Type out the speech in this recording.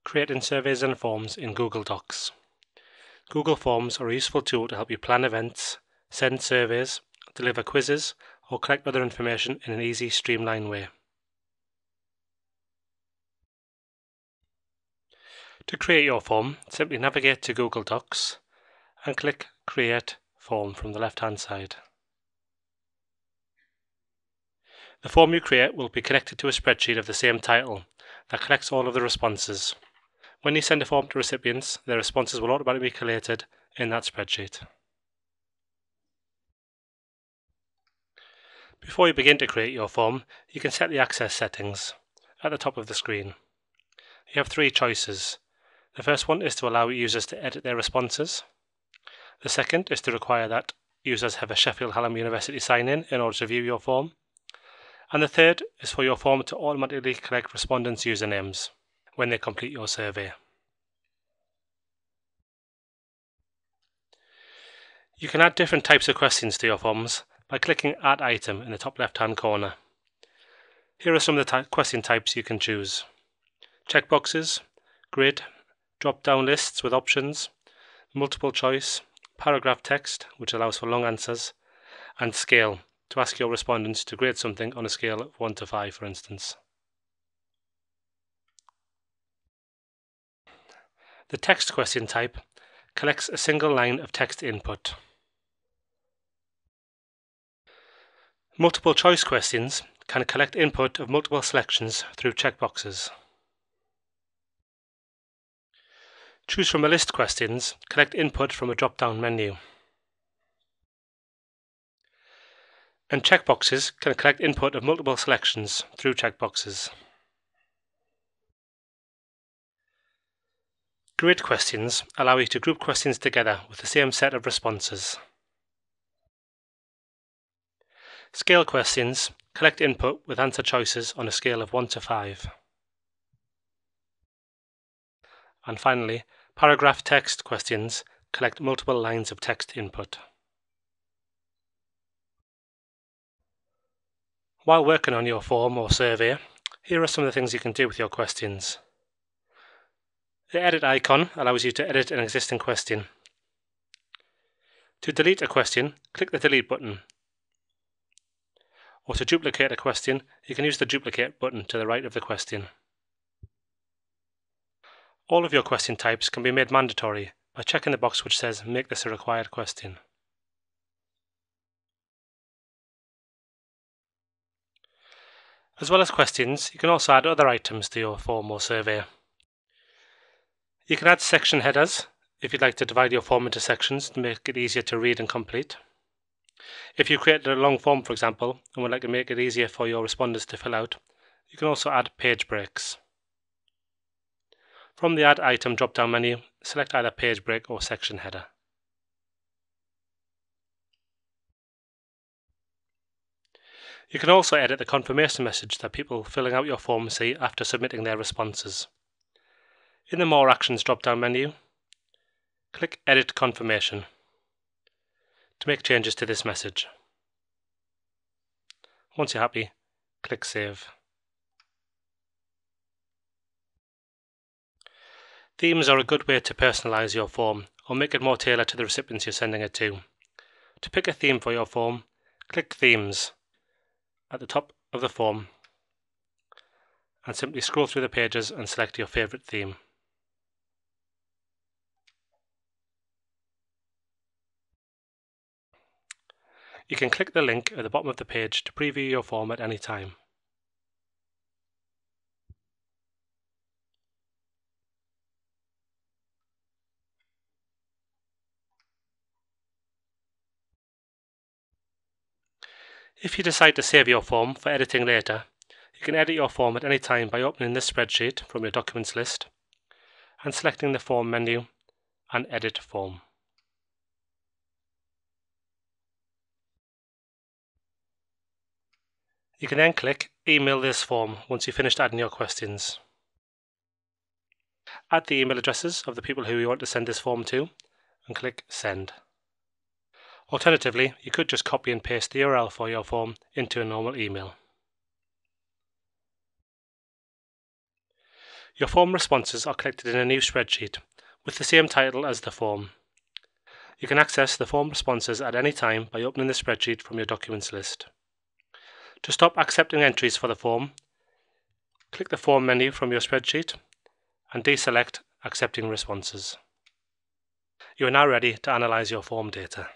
Creating surveys and forms in Google Docs. Google Forms are a useful tool to help you plan events, send surveys, deliver quizzes, or collect other information in an easy, streamlined way. To create your form, simply navigate to Google Docs and click Create Form from the left-hand side. The form you create will be connected to a spreadsheet of the same title that collects all of the responses. When you send a form to recipients, their responses will automatically be collated in that spreadsheet. Before you begin to create your form, you can set the access settings at the top of the screen. You have three choices. The first one is to allow users to edit their responses. The second is to require that users have a Sheffield Hallam University sign-in in order to view your form. And the third is for your form to automatically collect respondents' usernames when they complete your survey. You can add different types of questions to your forms by clicking Add Item in the top left-hand corner. Here are some of the question types you can choose: checkboxes, grid, drop-down lists with options, multiple choice, paragraph text, which allows for long answers, and scale, to ask your respondents to grade something on a scale of 1 to 5, for instance. The text question type collects a single line of text input. Multiple choice questions can collect input of multiple selections through checkboxes. Choose from a list questions collect input from a drop-down menu. And checkboxes can collect input of multiple selections through checkboxes. Grid questions allow you to group questions together with the same set of responses. Scale questions collect input with answer choices on a scale of 1 to 5. And finally, paragraph text questions collect multiple lines of text input. While working on your form or survey, here are some of the things you can do with your questions. The edit icon allows you to edit an existing question. To delete a question, click the delete button. Or to duplicate a question, you can use the duplicate button to the right of the question. All of your question types can be made mandatory by checking the box which says make this a required question. As well as questions, you can also add other items to your form or survey. You can add section headers if you'd like to divide your form into sections to make it easier to read and complete. If you created a long form, for example, and would like to make it easier for your respondents to fill out, you can also add page breaks. From the Add Item drop-down menu, select either page break or section header. You can also edit the confirmation message that people filling out your form see after submitting their responses. In the More Actions drop-down menu, click Edit Confirmation to make changes to this message. Once you're happy, click Save. Themes are a good way to personalize your form or make it more tailored to the recipients you're sending it to. To pick a theme for your form, click Themes at the top of the form and simply scroll through the pages and select your favorite theme. You can click the link at the bottom of the page to preview your form at any time. If you decide to save your form for editing later, you can edit your form at any time by opening this spreadsheet from your documents list and selecting the Form menu and Edit Form. You can then click Email this form once you've finished adding your questions. Add the email addresses of the people who you want to send this form to and click Send. Alternatively, you could just copy and paste the URL for your form into a normal email. Your form responses are collected in a new spreadsheet with the same title as the form. You can access the form responses at any time by opening the spreadsheet from your documents list. To stop accepting entries for the form, click the Form menu from your spreadsheet and deselect Accepting Responses. You are now ready to analyze your form data.